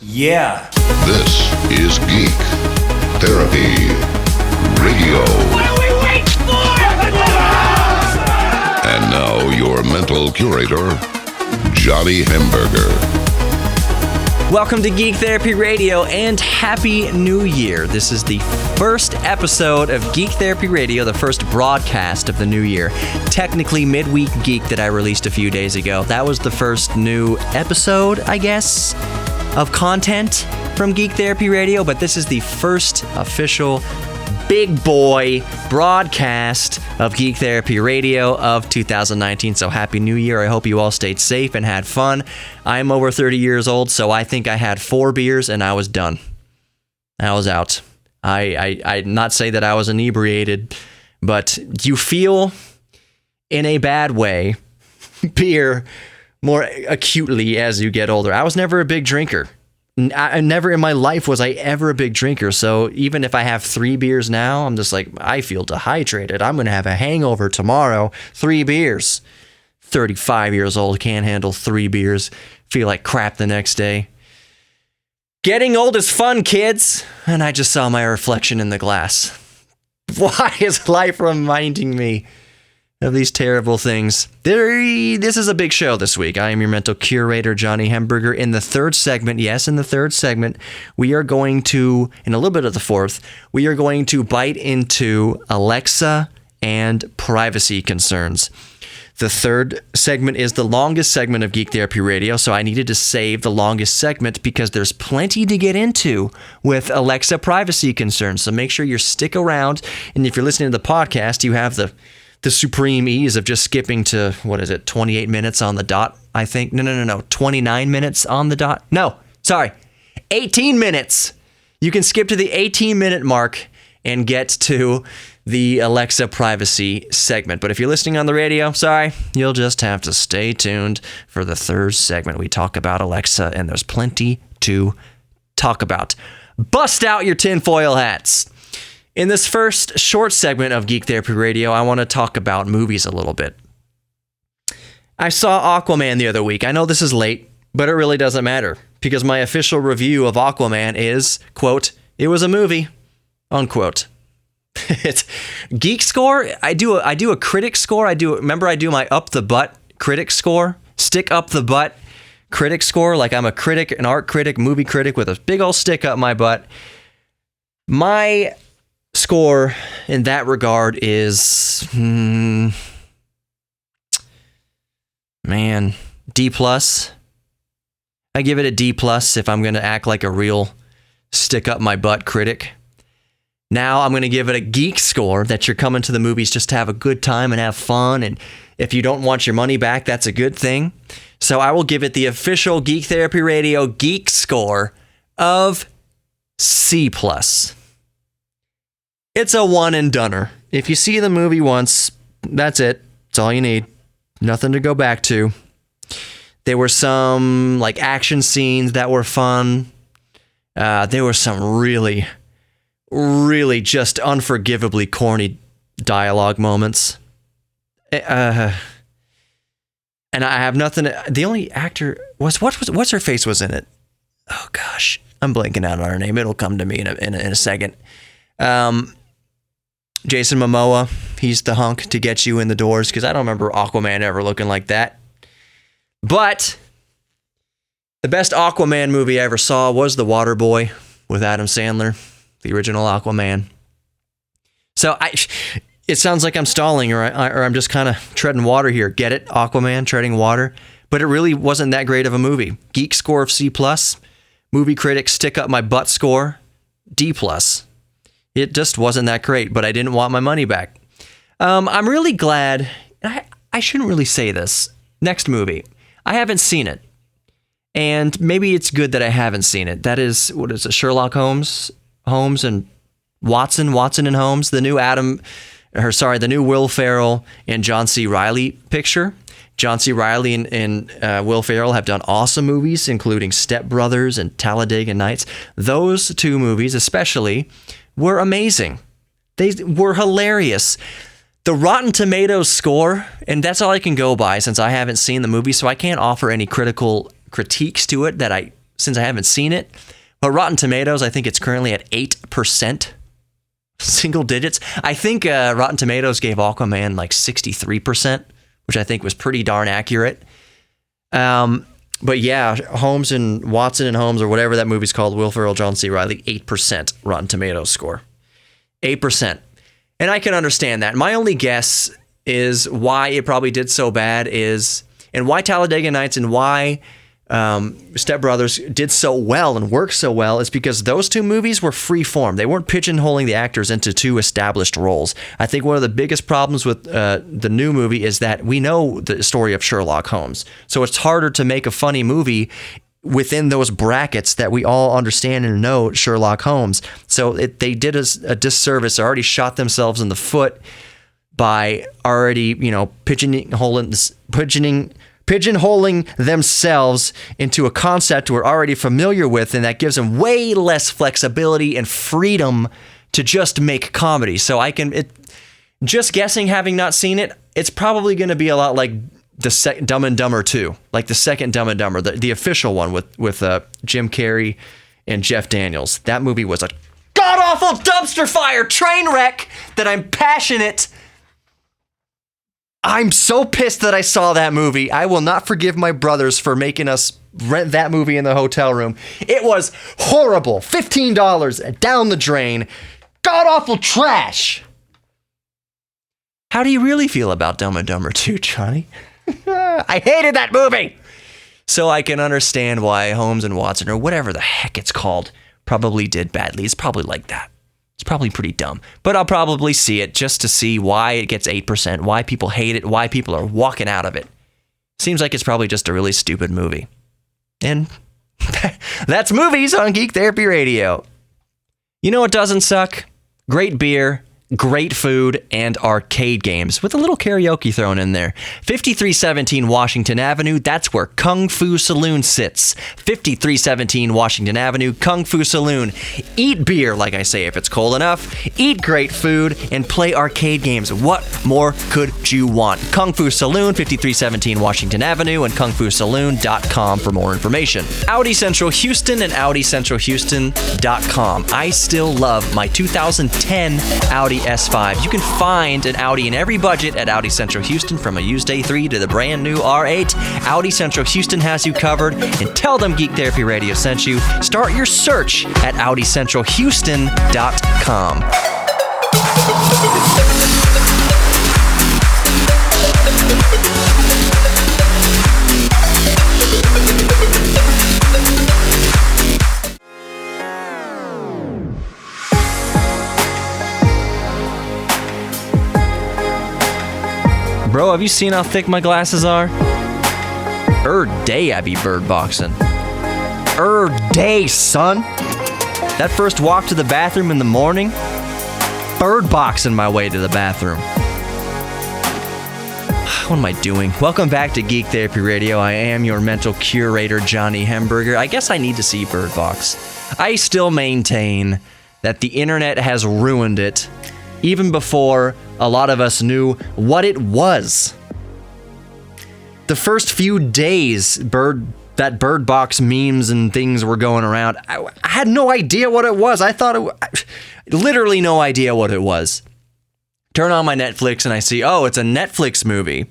Yeah. This is Geek Therapy Radio. What are we waiting for? And now your mental curator, Johnny Hamburger. Welcome to Geek Therapy Radio and Happy New Year. This is the first episode of Geek Therapy Radio, the first broadcast of the new year. Technically Midweek Geek that I released a few days ago. That was the first new episode, I guess, of content from Geek Therapy Radio, but this is the first official big boy broadcast of Geek Therapy Radio of 2019. So Happy New Year. I hope you all stayed safe and had fun. I'm over 30 years old, so I think I had 4 beers and I was done. I was out. I not say that I was inebriated, but you feel in a bad way beer more acutely as you get older. I was never a big drinker. I never in my life was I ever a big drinker. So even if I have 3 beers now, I'm just like, I feel dehydrated. I'm going to have a hangover tomorrow. 3 beers. 35 years old, can't handle 3 beers. Feel like crap the next day. Getting old is fun, kids. And I just saw my reflection in the glass. Why is life reminding me of these terrible things? This is a big show this week. I am your mental curator, Johnny Hamburger. In the third segment, we are going to, in a little bit of the fourth, we are going to bite into Alexa and privacy concerns. The third segment is the longest segment of Geek Therapy Radio, so I needed to save the longest segment because there's plenty to get into with Alexa privacy concerns. So make sure you stick around, and if you're listening to the podcast, you have the supreme ease of just skipping to, 28 minutes on the dot, I think. No, 29 minutes on the dot. No, sorry, 18 minutes. You can skip to the 18-minute mark and get to the Alexa privacy segment. But if you're listening on the radio, sorry, you'll just have to stay tuned for the third segment. We talk about Alexa, and there's plenty to talk about. Bust out your tinfoil hats. In this first short segment of Geek Therapy Radio, I want to talk about movies a little bit. I saw Aquaman the other week. I know this is late, but it really doesn't matter because my official review of Aquaman is, quote, "It was a movie," unquote. It's geek score. I do a critic score. I do my up the butt critic score, stick up the butt critic score. Like I'm a critic, an art critic, movie critic with a big old stick up my butt. My score in that regard is, D+. I give it a D+ if I'm going to act like a real stick up my butt critic. Now I'm going to give it a geek score that you're coming to the movies just to have a good time and have fun. And if you don't want your money back, that's a good thing. So I will give it the official Geek Therapy Radio geek score of C+. It's a one and doneer. If you see the movie once, that's it. That's all you need. Nothing to go back to. There were some action scenes that were fun. There were some really just unforgivably corny dialogue moments. And I have nothing. The only actor what's her face was in it. Oh gosh, I'm blanking out on her name. It'll come to me in a second. Jason Momoa, he's the hunk to get you in the doors because I don't remember Aquaman ever looking like that. But the best Aquaman movie I ever saw was The Waterboy with Adam Sandler, the original Aquaman. So it sounds like I'm stalling or I'm just kind of treading water here. Get it? Aquaman, treading water. But it really wasn't that great of a movie. Geek score of C+. Movie critic stick up my butt score, D+. It just wasn't that great, but I didn't want my money back. I'm really glad. I shouldn't really say this. Next movie. I haven't seen it. And maybe it's good that I haven't seen it. That is, what is it? Sherlock Holmes and Watson and Holmes. The new Will Ferrell and John C. Reilly picture. John C. Reilly and Will Ferrell have done awesome movies, including Step Brothers and Talladega Nights. Those 2 movies especially were amazing. They were hilarious. The Rotten Tomatoes score, and that's all I can go by since I haven't seen the movie, so I can't offer any critiques to it that I since I haven't seen it. But Rotten Tomatoes, I think it's currently at 8%. Single digits. I think Rotten Tomatoes gave Aquaman like 63%, which I think was pretty darn accurate. But yeah, Holmes and Watson and Holmes, or whatever that movie's called, Will Ferrell, John C. Reilly, 8% Rotten Tomatoes score. 8%. And I can understand that. My only guess is why it probably did so bad is, and why Talladega Nights and why Step Brothers did so well and worked so well, is because those two movies were free form. They weren't pigeonholing the actors into two established roles. I think one of the biggest problems with the new movie is that we know the story of Sherlock Holmes. So it's harder to make a funny movie within those brackets that we all understand and know Sherlock Holmes. So they did us a disservice. They already shot themselves in the foot by already, pigeonholing themselves into a concept we're already familiar with, and that gives them way less flexibility and freedom to just make comedy. So just guessing, having not seen it, it's probably going to be a lot like the Dumb and Dumber 2, like the second Dumb and Dumber, the official one with Jim Carrey and Jeff Daniels. That movie was a god-awful dumpster fire train wreck that I'm so pissed that I saw that movie. I will not forgive my brothers for making us rent that movie in the hotel room. It was horrible. $15 down the drain. God-awful trash. How do you really feel about Dumb and Dumber 2, Johnny? I hated that movie. So I can understand why Holmes and Watson, or whatever the heck it's called, probably did badly. It's probably like that. It's probably pretty dumb. But I'll probably see it just to see why it gets 8%, why people hate it, why people are walking out of it. Seems like it's probably just a really stupid movie. And that's movies on Geek Therapy Radio. You know what doesn't suck? Great beer, great food, and arcade games with a little karaoke thrown in there. 5317 Washington Avenue, that's where Kung Fu Saloon sits. 5317 Washington Avenue, Kung Fu Saloon. Eat beer, like I say, if it's cold enough. Eat great food and play arcade games. What more could you want? Kung Fu Saloon, 5317 Washington Avenue, and kungfusaloon.com for more information. Audi Central Houston and AudiCentralHouston.com. I still love my 2010 Audi S5. You can find an Audi in every budget at Audi Central Houston, from a used A3 to the brand new R8. Audi Central Houston has you covered, and tell them Geek Therapy Radio sent you. Start your search at AudiCentralHouston.com. Bro, have you seen how thick my glasses are? Day I be bird boxing. Day, son. That first walk to the bathroom in the morning, bird boxing my way to the bathroom. What am I doing? Welcome back to Geek Therapy Radio. I am your mental curator, Johnny Hemberger. I guess I need to see Bird Box. I still maintain that the internet has ruined it, even before a lot of us knew what it was. The first few days that Bird Box memes and things were going around, I had no idea what it was. Literally no idea what it was. Turn on my Netflix and I see, oh, it's a Netflix movie.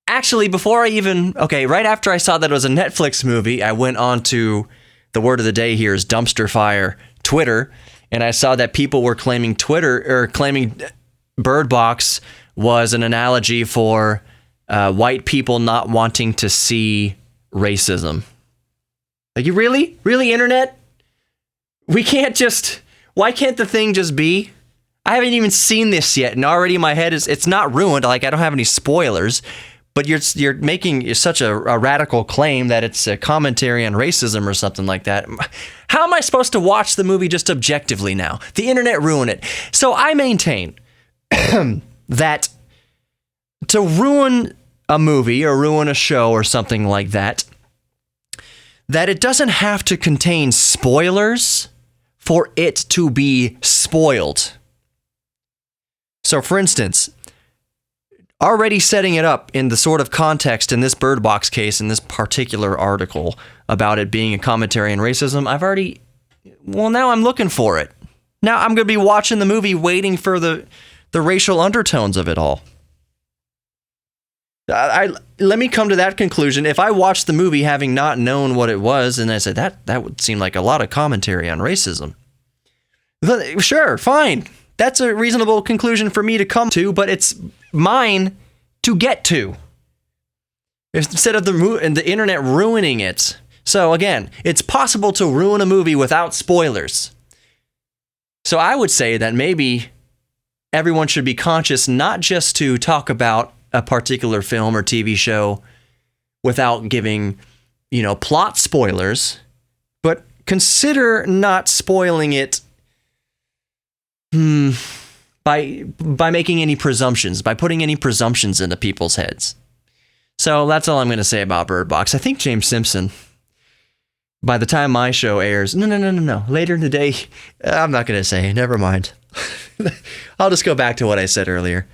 Actually, right after I saw that it was a Netflix movie, I went on to, the word of the day here is dumpster fire, Twitter, and I saw that people were claiming Bird Box was an analogy for white people not wanting to see racism. Like, you really? Really, internet? Why can't the thing just be? I haven't even seen this yet, and already my head it's not ruined. Like, I don't have any spoilers, but you're making such a radical claim that it's a commentary on racism or something like that. How am I supposed to watch the movie just objectively now? The internet ruined it. So I maintain that to ruin a movie or ruin a show or something like that, that it doesn't have to contain spoilers for it to be spoiled. So, for instance, already setting it up in the sort of context in this Bird Box case, in this particular article about it being a commentary on racism, now I'm looking for it. Now I'm going to be watching the movie waiting for the racial undertones of it all. Let me come to that conclusion. If I watched the movie having not known what it was, and I said, that would seem like a lot of commentary on racism. Sure, fine. That's a reasonable conclusion for me to come to, but it's mine to get to. Instead of the internet ruining it. So again, it's possible to ruin a movie without spoilers. So I would say that maybe everyone should be conscious not just to talk about a particular film or TV show without giving, plot spoilers, but consider not spoiling it by making any presumptions, by putting any presumptions into people's heads. So that's all I'm going to say about Bird Box. I think James Simpson, by the time my show airs, no. Later in the day, I'm not going to say. Never mind. I'll just go back to what I said earlier.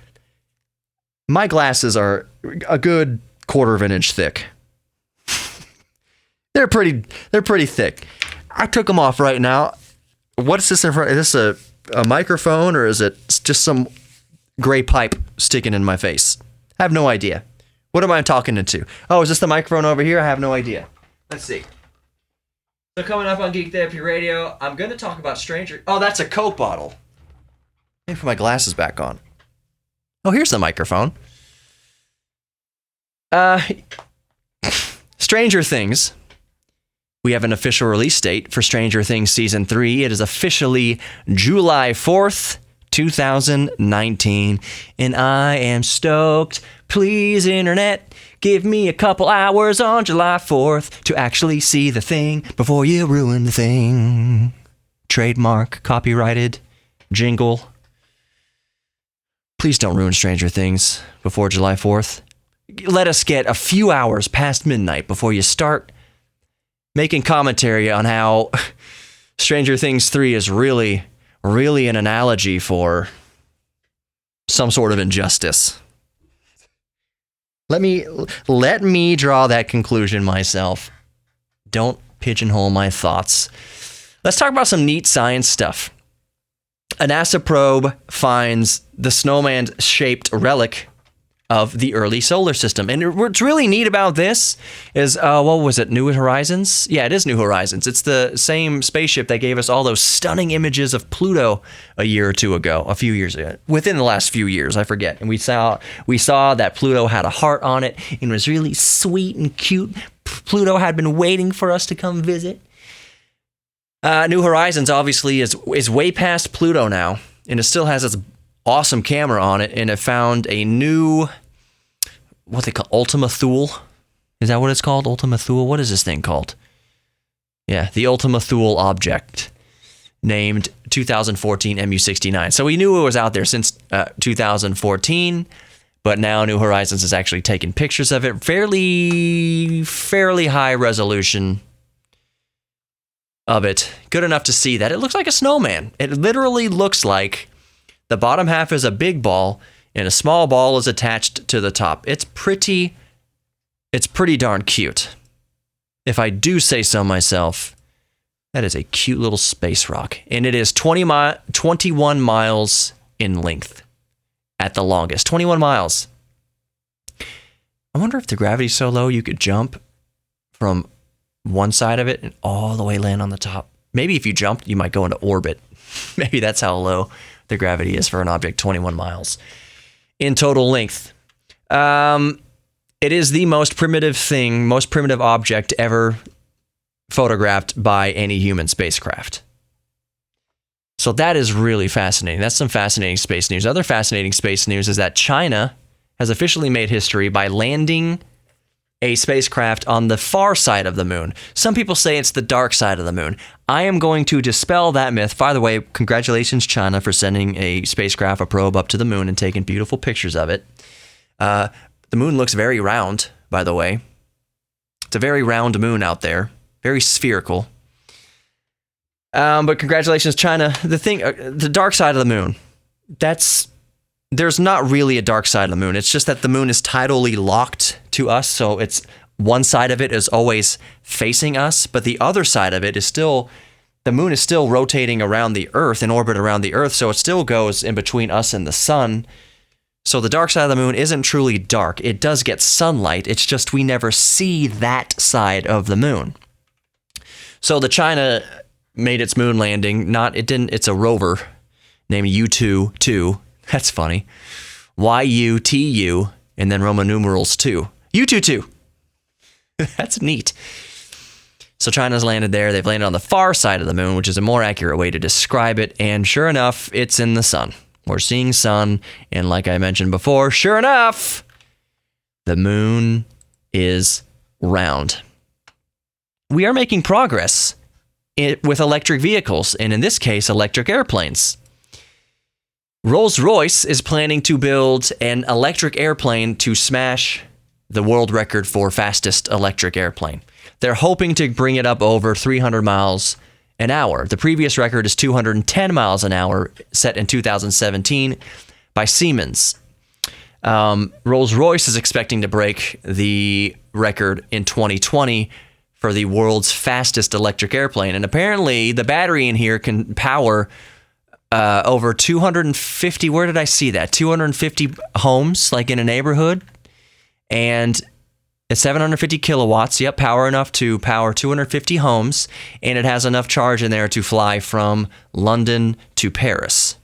My glasses are a good quarter of an inch thick. They're pretty thick. I took them off right now. What is this in front? Is this a microphone, or is it just some gray pipe sticking in my face? I have no idea. What am I talking into? Oh, is this the microphone over here? I have no idea. Let's see. So coming up on Geek Therapy Radio, I'm going to talk about Stranger... Oh, that's a Coke bottle. Let me put my glasses back on. Oh, here's the microphone. Stranger Things. We have an official release date for Stranger Things Season 3. It is officially July 4th, 2019. And I am stoked. Please, Internet, give me a couple hours on July 4th to actually see the thing before you ruin the thing. Trademark, copyrighted, jingle. Please don't ruin Stranger Things before July 4th. Let us get a few hours past midnight before you start making commentary on how Stranger Things 3 is really an analogy for some sort of injustice. Let me draw that conclusion myself. Don't pigeonhole my thoughts. Let's talk about some neat science stuff. A NASA probe finds the snowman-shaped relic of the early solar system. And what's really neat about this is, what was it, New Horizons? Yeah, it is New Horizons. It's the same spaceship that gave us all those stunning images of Pluto a few years ago, within the last few years, I forget. And we saw that Pluto had a heart on it and was really sweet and cute. Pluto had been waiting for us to come visit. New Horizons obviously is way past Pluto now, and it still has its awesome camera on it, and it found a new, what they call Ultima Thule. Is that what it's called? Ultima Thule? What is this thing called? Yeah, the Ultima Thule object, named 2014 MU69. So we knew it was out there since 2014, but now New Horizons has actually taken pictures of it, fairly high resolution of it, good enough to see that it looks like a snowman. It literally looks like the bottom half is a big ball and a small ball is attached to the top. It's pretty darn cute. If I do say so myself, that is a cute little space rock. And it is 21 miles in length at the longest. 21 miles. I wonder if the gravity's so low you could jump from one side of it and all the way land on the top. Maybe if you jumped, you might go into orbit. Maybe that's how low the gravity is for an object, 21 miles in total length. It is the most primitive object ever photographed by any human spacecraft. So that is really fascinating. That's some fascinating space news. Other fascinating space news is that China has officially made history by landing a spacecraft on the far side of the moon. Some people say it's the dark side of the moon. I am going to dispel that myth. By the way, congratulations, China, for sending a spacecraft, a probe up to the moon and taking beautiful pictures of it. The moon looks very round, by the way. It's a very round moon out there, very spherical. But congratulations, China. The dark side of the moon, that's there's not really a dark side of the moon. It's just that the moon is tidally locked to us, so it's one side of it is always facing us, but the other side of it is still, the moon is still rotating around the Earth, in orbit around the Earth, so it still goes in between us and the sun. So the dark side of the moon isn't truly dark. It does get sunlight. It's just we never see that side of the moon. So the China made its moon landing. It's a rover named Yutu-2. That's funny. YUTU and then Roman numerals 2. Yutu-2. That's neat. So China's landed there. They've landed on the far side of the moon, which is a more accurate way to describe it. And sure enough, it's in the sun. We're seeing sun, and like I mentioned before, sure enough, the moon is round. We are making progress with electric vehicles, and in this case, electric airplanes. Rolls-Royce is planning to build an electric airplane to smash the world record for fastest electric airplane. They're hoping to bring it up over 300 miles an hour. The previous record is 210 miles an hour, set in 2017 by Siemens. Rolls-Royce is expecting to break the record in 2020 for the world's fastest electric airplane. And apparently, the battery in here can power over 250, where did I see that? 250 homes, like in a neighborhood. And it's 750 kilowatts, power enough to power 250 homes, and it has enough charge in there to fly from London to Paris.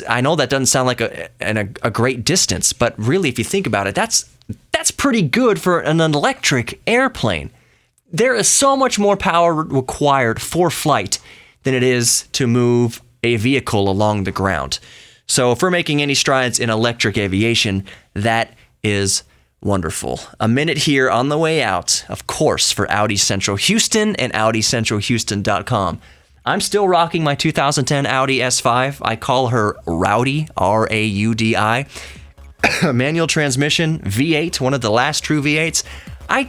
I know that doesn't sound like a great distance, but really, if you think about it, that's pretty good for an electric airplane. There is so much more power required for flight than it is to move a vehicle along the ground. So if we're making any strides in electric aviation, that is wonderful. A minute here on the way out, of course, for Audi Central Houston and AudiCentralHouston.com. I'm still rocking my 2010 Audi S5. I call her Rowdy, R-A-U-D-I. Manual transmission, V8, one of the last true V8s. I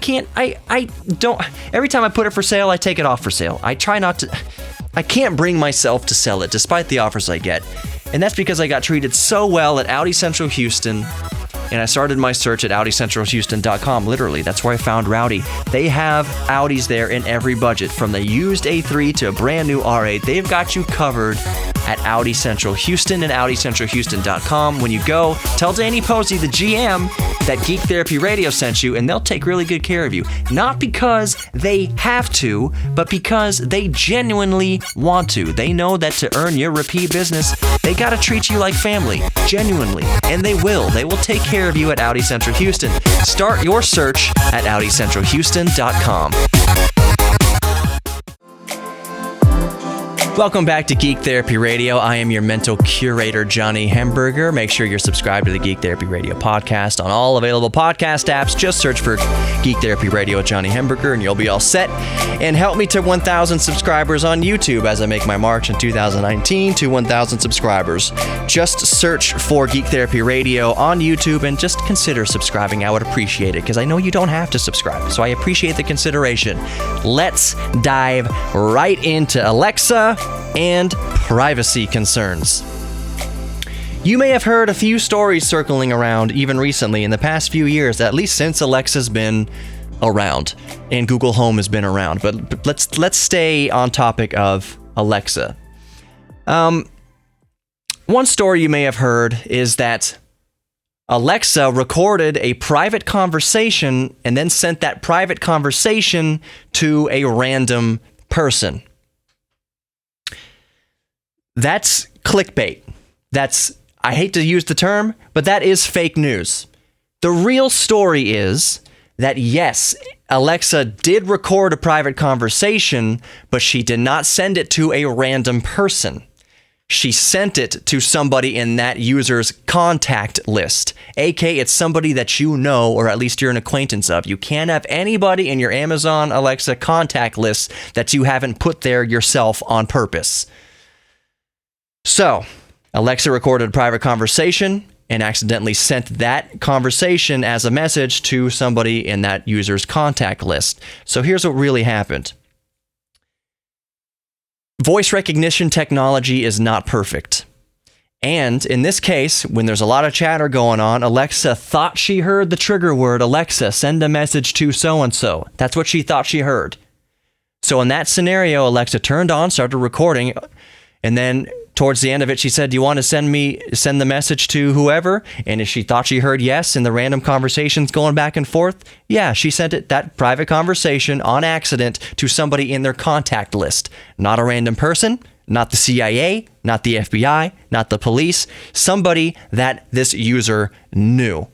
don't, every time I put it for sale, I take it off for sale. I can't bring myself to sell it despite the offers I get. And that's because I got treated so well at Audi Central Houston. And I started my search at AudiCentralHouston.com. Literally, that's where I found Rowdy. They have Audis there in every budget, from the used A3 to a brand new R8. They've got you covered at Audi Central Houston and AudiCentralHouston.com. When you go, tell Danny Posey, the GM, that Geek Therapy Radio sent you, and they'll take really good care of you. Not because they have to, but because they genuinely want to. They know that to earn your repeat business, they gotta treat you like family, genuinely, and they will. They will take care of you at Audi Central Houston. Start your search at AudiCentralHouston.com. Welcome back to Geek Therapy Radio. I am your mental curator, Johnny Hemberger. Make sure you're subscribed to the Geek Therapy Radio podcast on all available podcast apps. Just search for Geek Therapy Radio with Johnny Hemberger and you'll be all set. And help me to 1,000 subscribers on YouTube as I make my march in 2019 to 1,000 subscribers. Just search for Geek Therapy Radio on YouTube and just consider subscribing. I would appreciate it because I know you don't have to subscribe, so I appreciate the consideration. Let's dive right into Alexa and privacy concerns. You may have heard a few stories circling around even recently in the past few years, at least since Alexa's been around and Google Home has been around. But let's stay on topic of Alexa. One story you may have heard is that Alexa recorded a private conversation and then sent that private conversation to a random person. That's clickbait. I hate to use the term, but that is fake news. The real story is that yes, Alexa did record a private conversation, but she did not send it to a random person. She sent it to somebody in that user's contact list, aka it's somebody that you know, or at least you're an acquaintance of. You can't have anybody in your Amazon Alexa contact list that you haven't put there yourself on purpose. So, Alexa recorded a private conversation and accidentally sent that conversation as a message to somebody in that user's contact list. So here's what really happened. Voice recognition technology is not perfect. And in this case, when there's a lot of chatter going on, Alexa thought she heard the trigger word, Alexa, send a message to so-and-so. That's what she thought she heard. So in that scenario, Alexa turned on, started recording, and then towards the end of it, she said, do you want to send the message to whoever? And if she thought she heard yes in the random conversations going back and forth, yeah, she sent that private conversation on accident to somebody in their contact list. Not a random person, not the CIA, not the FBI, not the police, somebody that this user knew.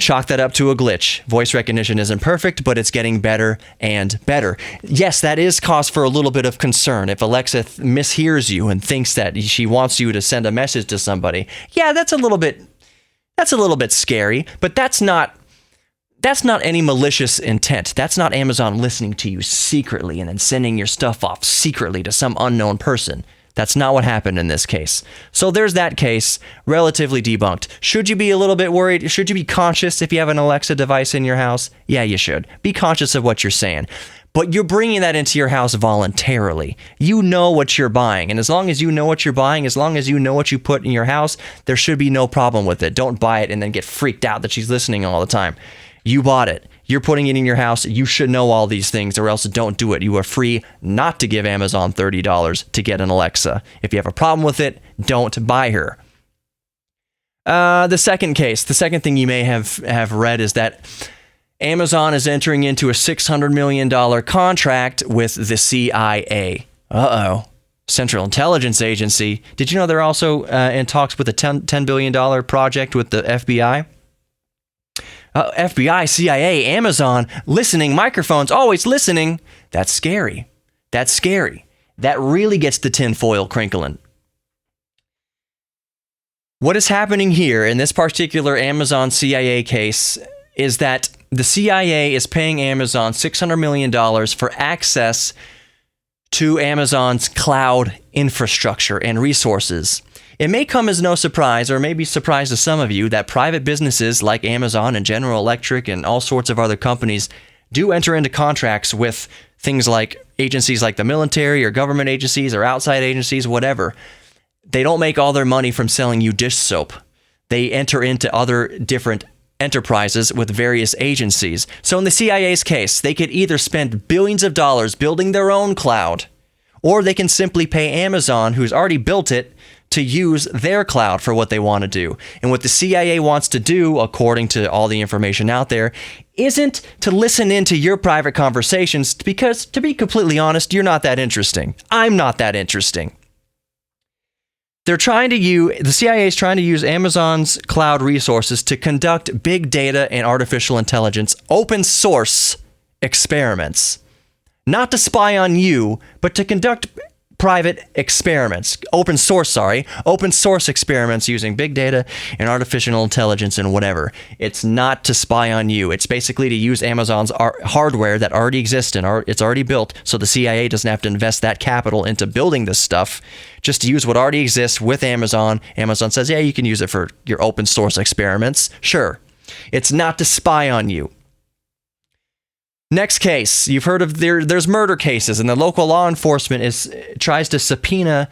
Chalk that up to a glitch. Voice recognition isn't perfect, but it's getting better and better. Yes, that is cause for a little bit of concern. If Alexa mishears you and thinks that she wants you to send a message to somebody, yeah, that's a little bit scary, but that's not any malicious intent. That's not Amazon listening to you secretly and then sending your stuff off secretly to some unknown person. That's not what happened in this case. So there's that case, relatively debunked. Should you be a little bit worried? Should you be conscious if you have an Alexa device in your house? Yeah, you should. Be conscious of what you're saying. But you're bringing that into your house voluntarily. You know what you're buying. And as long as you know what you're buying, as long as you know what you put in your house, there should be no problem with it. Don't buy it and then get freaked out that she's listening all the time. You bought it. You're putting it in your house. You should know all these things, or else don't do it. You are free not to give Amazon $30 to get an Alexa. If you have a problem with it, don't buy her. The second thing you may have read is that Amazon is entering into a $600 million contract with the CIA. Central Intelligence Agency. Did you know they're also in talks with a $10 billion project with the FBI? FBI, CIA, Amazon, listening, microphones, always listening. That's scary. That really gets the tinfoil crinkling. What is happening here in this particular Amazon CIA case is that the CIA is paying Amazon $600 million for access to Amazon's cloud infrastructure and resources. It may come as no surprise, or may be surprise to some of you, that private businesses like Amazon and General Electric and all sorts of other companies do enter into contracts with things like agencies like the military or government agencies or outside agencies, whatever. They don't make all their money from selling you dish soap. They enter into other different enterprises with various agencies. So in the CIA's case, they could either spend billions of dollars building their own cloud, or they can simply pay Amazon, who's already built it, to use their cloud for what they want to do. And what the CIA wants to do, according to all the information out there, isn't to listen into your private conversations, because, to be completely honest, you're not that interesting. I'm not that interesting. The CIA is trying to use Amazon's cloud resources to conduct big data and artificial intelligence open source experiments. Not to spy on you, but to conduct private experiments, open source experiments using big data and artificial intelligence and whatever. It's not to spy on you. It's basically to use Amazon's hardware that already exists and it's already built, so the CIA doesn't have to invest that capital into building this stuff. Just to use what already exists with Amazon. Amazon says, yeah, you can use it for your open source experiments. Sure. It's not to spy on you. Next case, you've heard of there's murder cases, and the local law enforcement tries to subpoena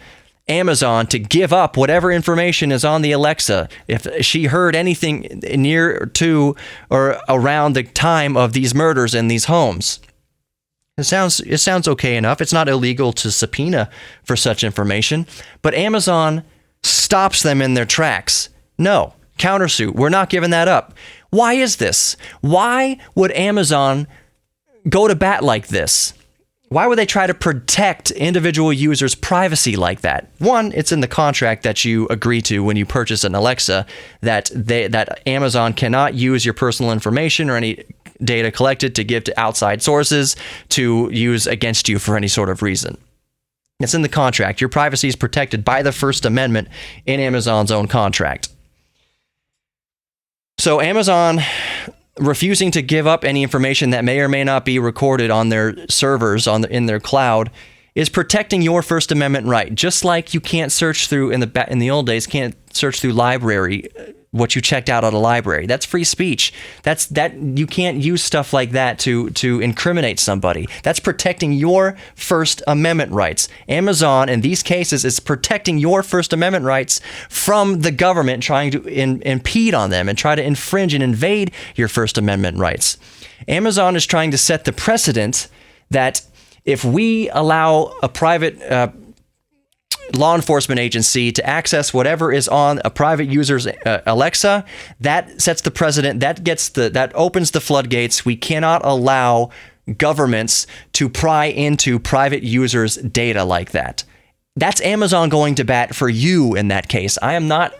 Amazon to give up whatever information is on the Alexa if she heard anything near to or around the time of these murders in these homes. It sounds okay enough. It's not illegal to subpoena for such information, but Amazon stops them in their tracks. No, countersuit. We're not giving that up. Why is this? Why would Amazon go to bat like this? Why would they try to protect individual users' privacy like that? One, it's in the contract that you agree to when you purchase an Alexa that Amazon cannot use your personal information or any data collected to give to outside sources to use against you for any sort of reason. It's in the contract. Your privacy is protected by the First Amendment in Amazon's own contract. So Amazon refusing to give up any information that may or may not be recorded on their servers in their cloud is protecting your First Amendment right. Just like you can't search through in the old days, can't search through library what you checked out at a library. That's free speech. You can't use stuff like that to incriminate somebody. That's protecting your First Amendment rights. Amazon, in these cases, is protecting your First Amendment rights from the government trying to impede on them and try to infringe and invade your First Amendment rights. Amazon is trying to set the precedent that if we allow a private law enforcement agency to access whatever is on a private user's Alexa, that sets the precedent. That opens the floodgates. We cannot allow governments to pry into private users' data like that. That's Amazon going to bat for you in that case. I am not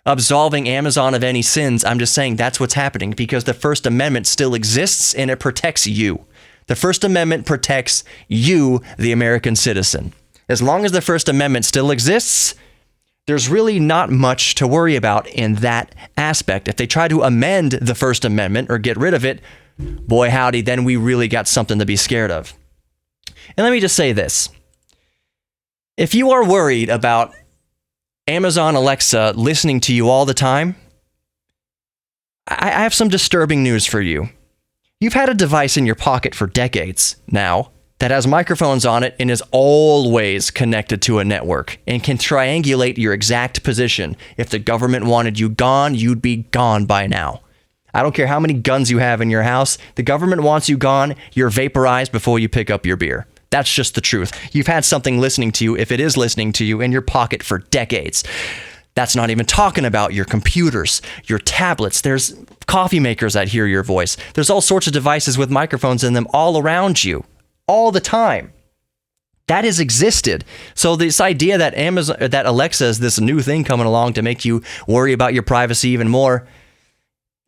absolving Amazon of any sins. I'm just saying that's what's happening because the First Amendment still exists and it protects you. The First Amendment protects you, the American citizen. As long as the First Amendment still exists, there's really not much to worry about in that aspect. If they try to amend the First Amendment or get rid of it, boy howdy, then we really got something to be scared of. And let me just say this. If you are worried about Amazon Alexa listening to you all the time, I have some disturbing news for you. You've had a device in your pocket for decades now that has microphones on it and is always connected to a network and can triangulate your exact position. If the government wanted you gone, you'd be gone by now. I don't care how many guns you have in your house. The government wants you gone, you're vaporized before you pick up your beer. That's just the truth. You've had something listening to you, if it is listening to you, in your pocket for decades. That's not even talking about your computers, your tablets. There's coffee makers that hear your voice. There's all sorts of devices with microphones in them all around you, all the time. That has existed. So this idea that Alexa is this new thing coming along to make you worry about your privacy even more,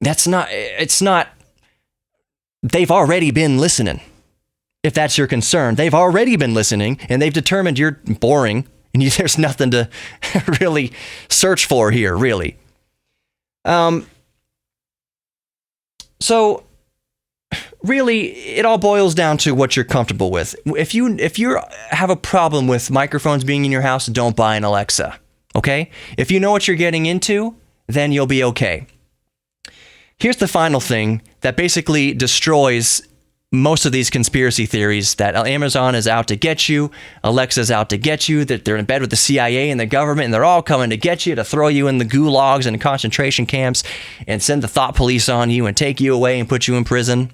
it's not. They've already been listening. If that's your concern, they've already been listening and they've determined you're boring. And there's nothing to really search for here, really. So, really, it all boils down to what you're comfortable with. If you have a problem with microphones being in your house, don't buy an Alexa, okay? If you know what you're getting into, then you'll be okay. Here's the final thing that basically destroys most of these conspiracy theories that Amazon is out to get you, Alexa's out to get you, that they're in bed with the CIA and the government, and they're all coming to get you, to throw you in the gulags and concentration camps and send the thought police on you and take you away and put you in prison.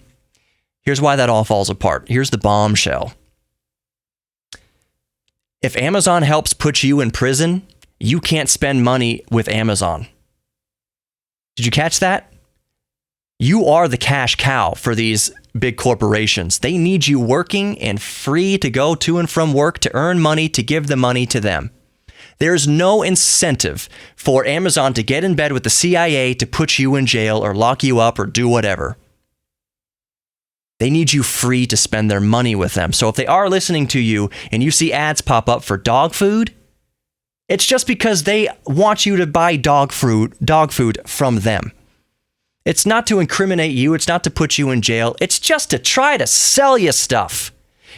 Here's why that all falls apart. Here's the bombshell. If Amazon helps put you in prison, you can't spend money with Amazon. Did you catch that? You are the cash cow for these big corporations. They need you working and free to go to and from work to earn money, to give the money to them. There's no incentive for Amazon to get in bed with the CIA to put you in jail or lock you up or do whatever. They need you free to spend their money with them. So if they are listening to you and you see ads pop up for dog food, it's just because they want you to buy dog food from them. It's not to incriminate you. It's not to put you in jail. It's just to try to sell you stuff.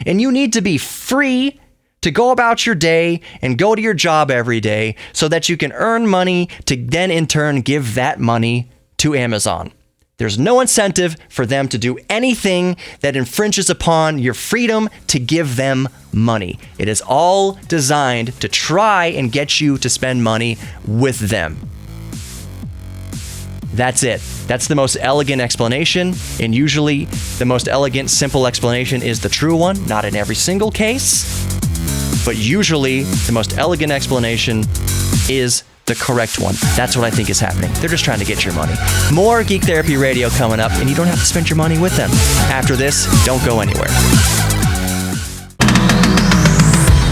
And you need to be free to go about your day and go to your job every day so that you can earn money to then in turn give that money to Amazon. There's no incentive for them to do anything that infringes upon your freedom to give them money. It is all designed to try and get you to spend money with them. That's it. That's the most elegant explanation, and usually the most elegant, simple explanation is the true one. Not in every single case, but usually the most elegant explanation is the correct one. That's what I think is happening. They're just trying to get your money. More Geek Therapy Radio coming up, and you don't have to spend your money with them. After this, don't go anywhere.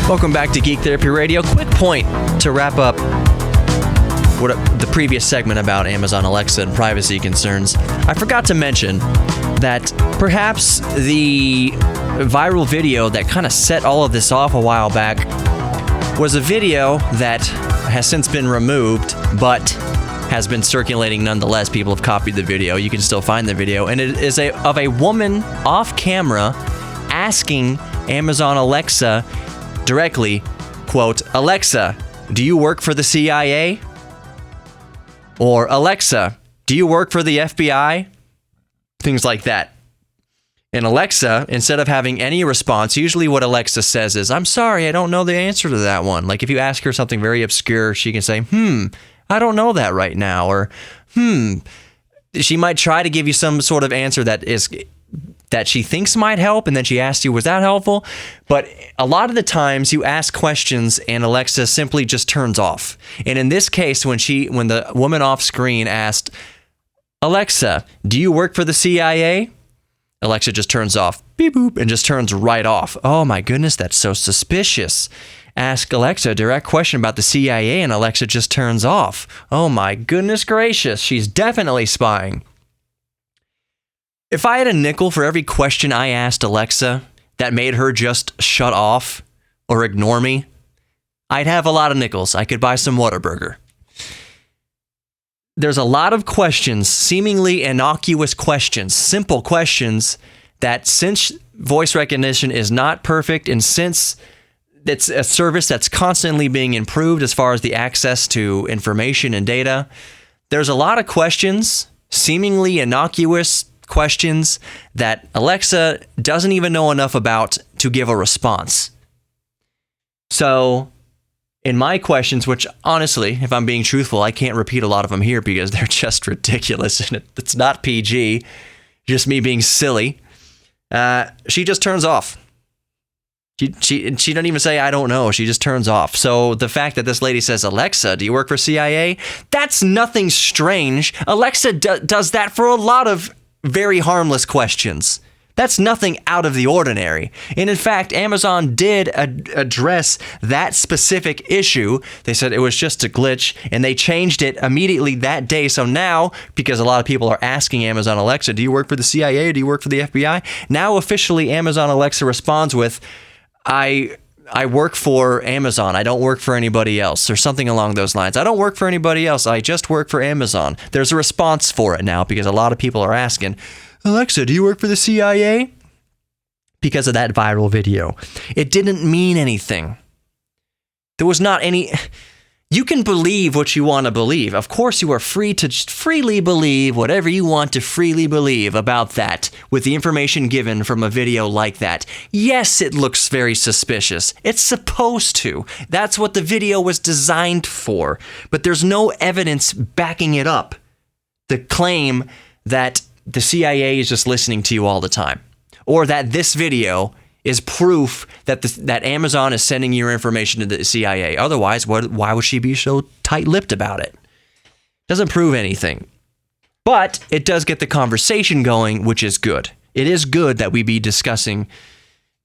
Welcome back to Geek Therapy Radio. Quick point to wrap up the previous segment about Amazon Alexa and privacy concerns. I forgot to mention that perhaps the viral video that kind of set all of this off a while back was a video that has since been removed, but has been circulating nonetheless. People have copied the video. You can still find the video. And it is of a woman off camera asking Amazon Alexa directly, quote, Alexa, do you work for the CIA? Or Alexa, do you work for the FBI? Things like that. And Alexa, instead of having any response, usually what Alexa says is, I'm sorry, I don't know the answer to that one. Like if you ask her something very obscure, she can say, I don't know that right now. Or, she might try to give you some sort of answer that she thinks might help, and then she asks you, was that helpful? But a lot of the times you ask questions and Alexa simply just turns off. And in this case, when the woman off screen asked, Alexa, do you work for the CIA? Alexa just turns off, beep boop, and just turns right off. Oh my goodness, that's so suspicious. Ask Alexa a direct question about the CIA and Alexa just turns off. Oh my goodness gracious, she's definitely spying. If I had a nickel for every question I asked Alexa that made her just shut off or ignore me, I'd have a lot of nickels. I could buy some Whataburger. There's a lot of questions, seemingly innocuous questions, simple questions that since voice recognition is not perfect and since it's a service that's constantly being improved as far as the access to information and data, there's a lot of questions, seemingly innocuous questions that Alexa doesn't even know enough about to give a response. So in my questions, which honestly, if I'm being truthful, I can't repeat a lot of them here because they're just ridiculous and it's not PG, just me being silly. She just turns off. She doesn't even say, I don't know. She just turns off. So the fact that this lady says, Alexa, do you work for CIA? That's nothing strange. Alexa does that for a lot of very harmless questions. That's nothing out of the ordinary. And in fact, Amazon did address that specific issue. They said it was just a glitch, and they changed it immediately that day. So now, because a lot of people are asking Amazon Alexa, do you work for the CIA or do you work for the FBI? Now officially Amazon Alexa responds with, I work for Amazon. I don't work for anybody else, or something along those lines. I don't work for anybody else. I just work for Amazon. There's a response for it now because a lot of people are asking, Alexa, do you work for the CIA? Because of that viral video. It didn't mean anything. There was not any... You can believe what you want to believe. Of course, you are free to just freely believe whatever you want to freely believe about that with the information given from a video like that. Yes, it looks very suspicious. It's supposed to. That's what the video was designed for. But there's no evidence backing it up. The claim that the CIA is just listening to you all the time, or that this video is proof that that Amazon is sending your information to the CIA. Otherwise, why would she be so tight-lipped about it? Doesn't prove anything. But it does get the conversation going, which is good. It is good that we be discussing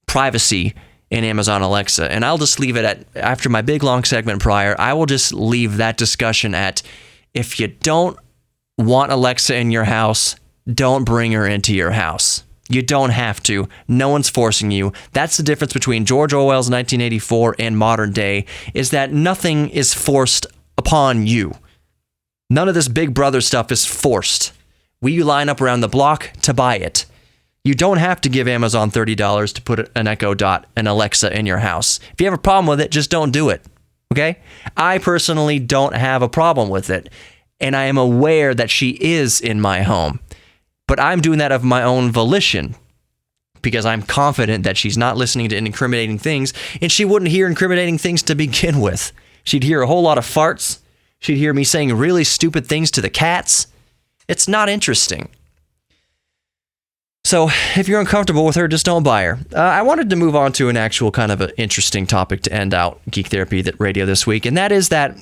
privacy in Amazon Alexa. And I'll just leave it at, after my big long segment prior, I will just leave that discussion at, if you don't want Alexa in your house, don't bring her into your house. You don't have to. No one's forcing you. That's the difference between George Orwell's 1984 and modern day, is that nothing is forced upon you. None of this Big Brother stuff is forced. We line up around the block to buy it. You don't have to give Amazon $30 to put an Echo Dot and Alexa in your house. If you have a problem with it, just don't do it. Okay? I personally don't have a problem with it, and I am aware that she is in my home. But I'm doing that of my own volition because I'm confident that she's not listening to incriminating things, and she wouldn't hear incriminating things to begin with. She'd hear a whole lot of farts. She'd hear me saying really stupid things to the cats. It's not interesting. So if you're uncomfortable with her, just don't buy her. I wanted to move on to an actual kind of an interesting topic to end out Geek Therapy Radio this week, and that is that,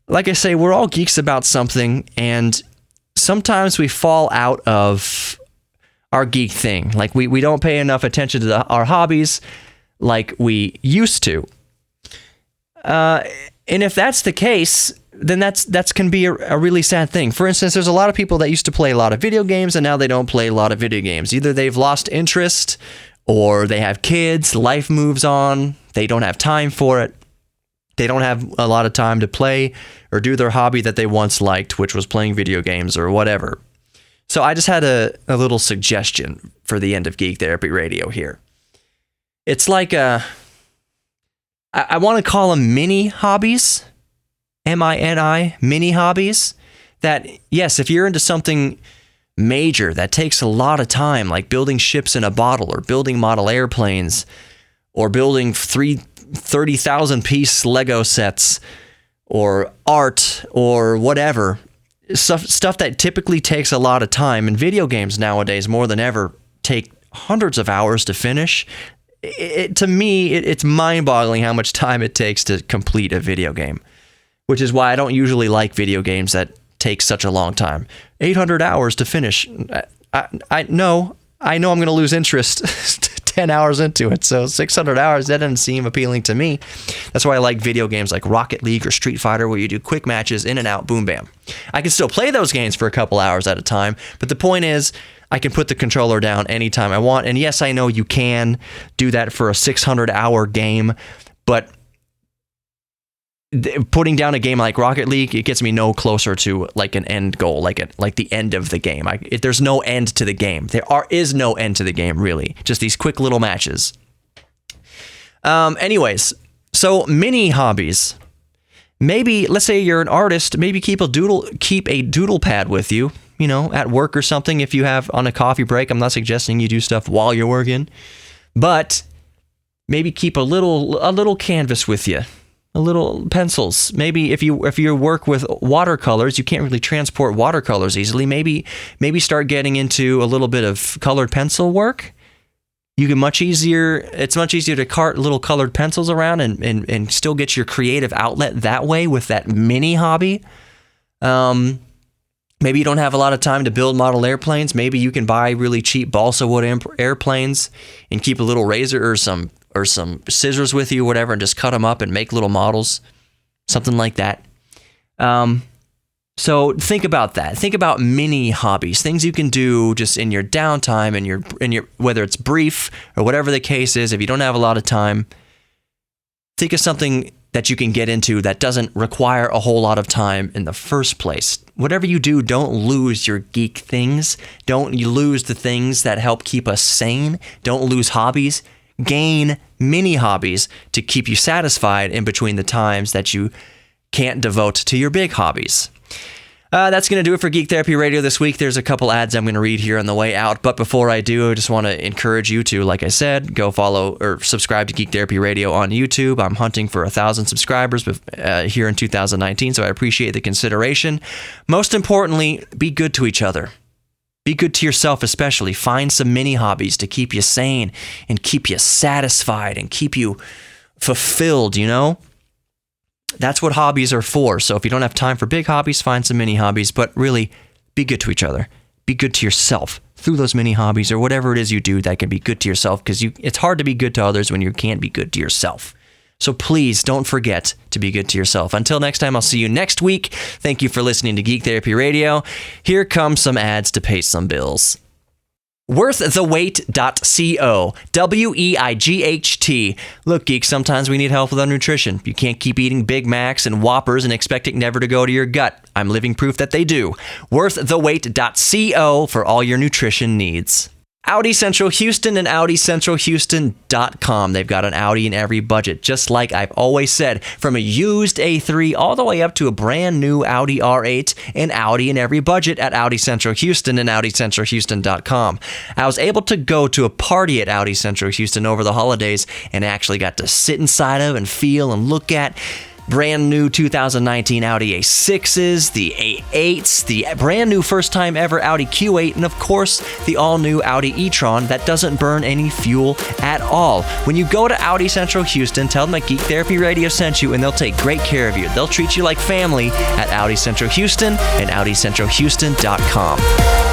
like I say, we're all geeks about something, and sometimes we fall out of our geek thing. Like we don't pay enough attention to our hobbies like we used to. And if that's the case, then that's can be a really sad thing. For instance, there's a lot of people that used to play a lot of video games and now they don't play a lot of video games. Either they've lost interest or they have kids, life moves on, they don't have time for it. They don't have a lot of time to play or do their hobby that they once liked, which was playing video games or whatever. So I just had a little suggestion for the end of Geek Therapy Radio here. It's like I want to call them mini hobbies, MINI, mini hobbies, that, yes, if you're into something major that takes a lot of time, like building ships in a bottle or building model airplanes or building 30,000 piece Lego sets or art or whatever, stuff that typically takes a lot of time, and video games nowadays more than ever take hundreds of hours to finish. To me, it's mind-boggling how much time it takes to complete a video game, which is why I don't usually like video games that take such a long time. 800 hours to finish. I know I'm going to lose interest 10 hours into it, so 600 hours, that doesn't seem appealing to me. That's why I like video games like Rocket League or Street Fighter, where you do quick matches, in and out, boom, bam. I can still play those games for a couple hours at a time, but the point is, I can put the controller down anytime I want. And yes, I know you can do that for a 600-hour game, but putting down a game like Rocket League, it gets me no closer to like an end goal, like the end of the game. There's no end to the game. There is no end to the game, really. Just these quick little matches. Anyways, so mini hobbies. Maybe, let's say you're an artist, maybe keep a doodle pad with you. You know, at work or something, if you have on a coffee break. I'm not suggesting you do stuff while you're working, but maybe keep a little canvas with you, a little pencils. Maybe if you work with watercolors, you can't really transport watercolors easily. Maybe start getting into a little bit of colored pencil work. It's much easier to cart little colored pencils around and still get your creative outlet that way with that mini hobby. Maybe you don't have a lot of time to build model airplanes. Maybe you can buy really cheap balsa wood airplanes and keep a little razor or some scissors with you, whatever, and just cut them up and make little models, something like that. So think about that. Think about mini hobbies, things you can do just in your downtime and your whether it's brief or whatever the case is. If you don't have a lot of time, think of something that you can get into that doesn't require a whole lot of time in the first place. Whatever you do, don't lose your geek things. Don't lose the things that help keep us sane. Don't lose hobbies. Gain mini hobbies to keep you satisfied in between the times that you can't devote to your big hobbies. That's going to do it for Geek Therapy Radio this week. There's a couple ads I'm going to read here on the way out. But before I do, I just want to encourage you to, like I said, go follow or subscribe to Geek Therapy Radio on YouTube. I'm hunting for 1,000 subscribers here in 2019, so I appreciate the consideration. Most importantly, be good to each other. Be good to yourself especially. Find some mini hobbies to keep you sane and keep you satisfied and keep you fulfilled, you know? That's what hobbies are for. So if you don't have time for big hobbies, find some mini hobbies, but really be good to each other. Be good to yourself through those mini hobbies or whatever it is you do that can be good to yourself, because it's hard to be good to others when you can't be good to yourself. So please don't forget to be good to yourself. Until next time, I'll see you next week. Thank you for listening to Geek Therapy Radio. Here come some ads to pay some bills. WorthTheWeight.co. WEIGHT. Look, geeks, sometimes we need help with our nutrition. You can't keep eating Big Macs and Whoppers and expect it never to go to your gut. I'm living proof that they do. WorthTheWeight.co for all your nutrition needs. Audi Central Houston and AudiCentralHouston.com. They've got an Audi in every budget, just like I've always said, from a used A3 all the way up to a brand new Audi R8, and Audi in every budget at Audi Central Houston and AudiCentralHouston.com. I was able to go to a party at Audi Central Houston over the holidays and actually got to sit inside of and feel and look at brand new 2019 Audi A6s, the A8s, the brand new first time ever Audi Q8, and of course, the all-new Audi e-tron that doesn't burn any fuel at all. When you go to Audi Central Houston, tell them that Geek Therapy Radio sent you, and they'll take great care of you. They'll treat you like family at Audi Central Houston and AudiCentralHouston.com.